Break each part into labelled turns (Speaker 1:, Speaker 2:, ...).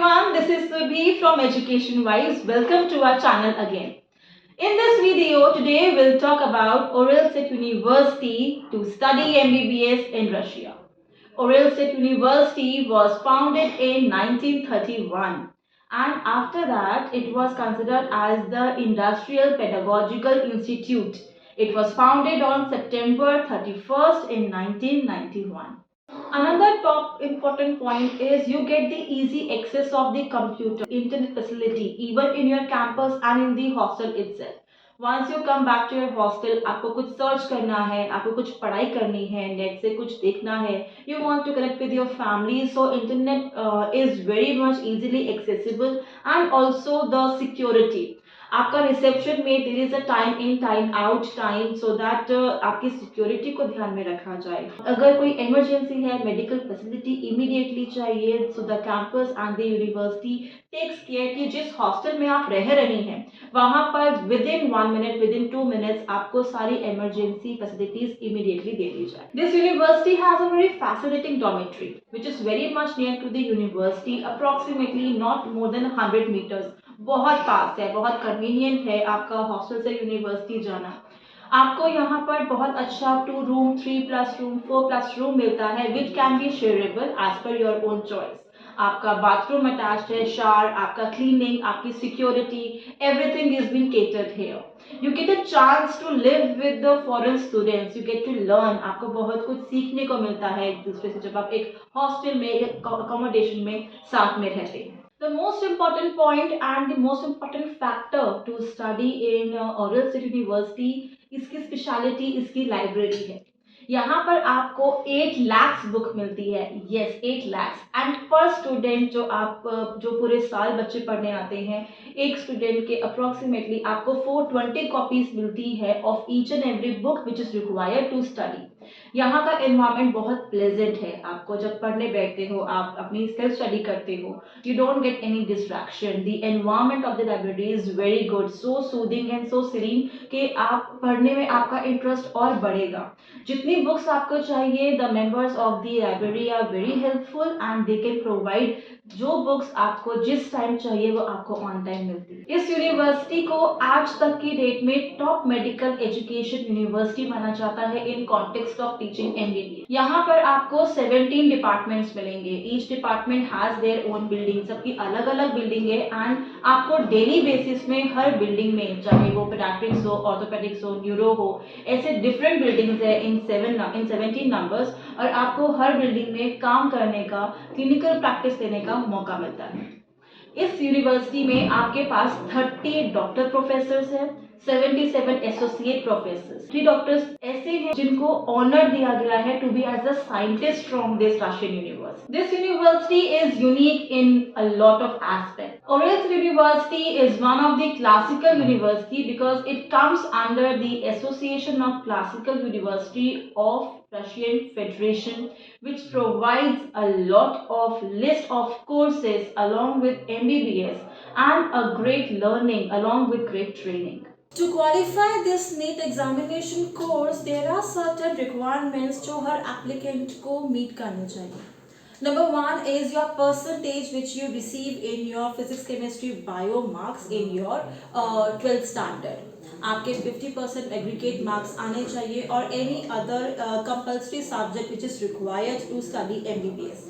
Speaker 1: everyone, this is Subhi from Education Wise. Welcome to our channel again. In this video, today we'll talk about Uralsat University to study MBBS in Russia. Uralsat University was founded in 1931 and after that it was considered as the Industrial Pedagogical Institute. It was founded on September 31st in 1991. Another top important point is you get the easy access of the computer, internet facility even in your campus and in the hostel itself. Once you come back to your hostel, आपको कुछ search करना है, आपको कुछ पढ़ाई करनी है, net से कुछ देखना है, you want to connect with your family, so internet is very much easily accessible and also the security. आपका रिसेप्शन में there is a time in time out time so that आपकी सिक्योरिटी को ध्यान में रखा जाए. अगर कोई इमरजेंसी है, मेडिकल फैसिलिटी इमीडिएटली चाहिए, so the campus and the university takes care कि जिस हॉस्टल में आप रह रहे हैं वहां पर within 1 minute, within 2 minutes आपको सारी इमरजेंसी फैसिलिटीज इमीडिएटली दे दी जाए. This university has a very fascinating dormitory which is very much near to the university, approximately not more than 100 metres. बहुत पास है, बहुत कन्वीनियंट है आपका हॉस्टल से यूनिवर्सिटी जाना. आपको यहाँ पर बहुत अच्छा 2 room, 3 plus room, 4 plus room मिलता है which can be shareable as per your own choice. आपका बाथरूम अटैच्ड है, शावर, आपका क्लीनिंग, आपकी security, everything is been catered here. You get a chance to live with the foreign students, you get to learn. आपको बहुत कुछ सीखने को मिलता है एक दूसरे से जब आप एक हॉस्टल में, एक अकोमोडेशन में साथ में रहते हैं. The most important point and the most important factor to study in Uralsat University इसकी स्पेशलिटी इसकी लाइब्रेरी है. यहाँ पर आपको 8 लाख बुक मिलती है. यस, 8 लाख. एंड पर स्टूडेंट जो पूरे साल बच्चे पढ़ने आते हैं, एक स्टूडेंट के अप्रोक्सीमेटली आपको 420 कॉपीज मिलती है of each and every book which is required to study. यहाँ का एनवायरनमेंट बहुत प्लेजेंट है. आपको जब पढ़ने बैठते हो, आप अपनी सेल्फ स्टडी करते हो, you don't get any distraction. The environment of the library is very good, so soothing and so serene कि आप पढ़ने में आपका इंटरेस्ट और बढ़ेगा. जितनी बुक्स आपको चाहिए, the members of the library are very helpful and they can provide जो बुक्स आपको जिस टाइम चाहिए वो आपको ऑन टाइम मिलती है. इस यूनिवर्सिटी को आज तक की डेट में टॉप मेडिकल एजुकेशन यूनिवर्सिटी माना जाता है in context of teaching MBBS. यहाँ पर आपको 17 डिपार्टमेंट्स मिलेंगे. Each department has their own building, सबकी अलग अलग बिल्डिंग है एंड आपको डेली बेसिस में हर बिल्डिंग में, चाहे वो पेडियाट्रिक्स हो, ऑर्थोपेडिक्स हो, न्यूरो हो, ऐसे डिफरेंट बिल्डिंग्स है इन 17 नंबर्स, और आपको हर बिल्डिंग में काम करने का, क्लिनिकल प्रैक्टिस देने का मौका मिलता है. इस यूनिवर्सिटी में आपके पास 30 डॉक्टर प्रोफेसर्स हैं, 77 एसोसिएट प्रोफेसर्स. 3 डॉक्टर्स ऐसे हैं जिनको ऑनर दिया गया है to be as a scientist from this Russian university. This university is unique in a lot of aspect. Uralsat University is one of the classical university because it comes under the Association of Classical University of Russian Federation, which provides a lot of list of courses along with MBBS and a great learning along with great training. To qualify this NEET examination course, there are certain requirements जो हर applicant को meet करने चाहिए. Number 1 is your percentage which you receive in your physics, chemistry, bio marks in your 12th standard. आपके 50% aggregate marks आने चाहिए और any other compulsory subject which is required to study MBBS.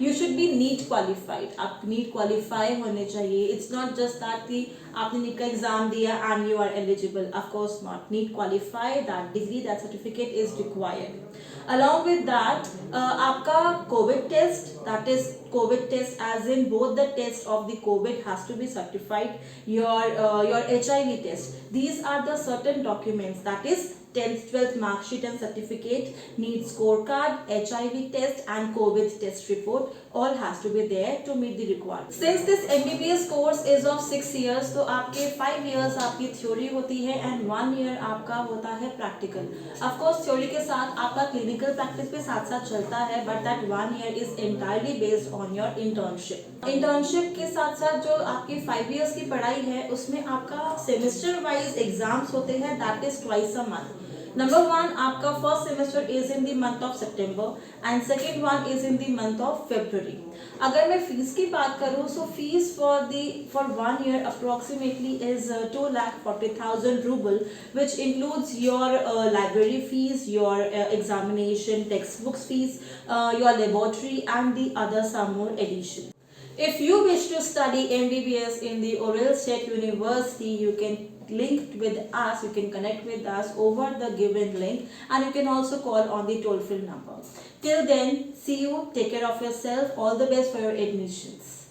Speaker 1: You should be NEET qualified. आप NEET qualify होने चाहिए. It's not just that कि आपने NEET का एग्जाम दिया and you are eligible. Of course not. NEET qualify, that degree, that certificate is required. Along with that, आपका COVID test, that is COVID test as in both the tests of the COVID has to be certified. Your HIV test. These are the certain documents, that is 10th, 12th mark sheet and certificate, NEET scorecard, HIV test and COVID test report, all has to be there to meet the requirements. Since this MBBS course is of 6 years, तो आपके 5 years आपकी theory होती है and 1 year आपका होता है practical. Of course theory के साथ आपका clinical practice भी साथ साथ चलता है, but that 1 year is entirely based on your internship. Internship के साथ साथ जो आपकी 5 years की पढ़ाई है उसमें आपका semester wise exams होते हैं, that is twice a month. Number one, आपका first semester is in the month of September and second one is in the month of February. अगर मैं फीस की बात करूँ, so fees for 1 year approximately is 2,40,000 ruble, which includes your library fees, your examination, textbooks fees, your laboratory and the other some more addition. If you wish to study MBBS in the Oral State University, you can link with us, you can connect with us over the given link, and you can also call on the toll free number. Till then, see you, take care of yourself, all the best for your admissions.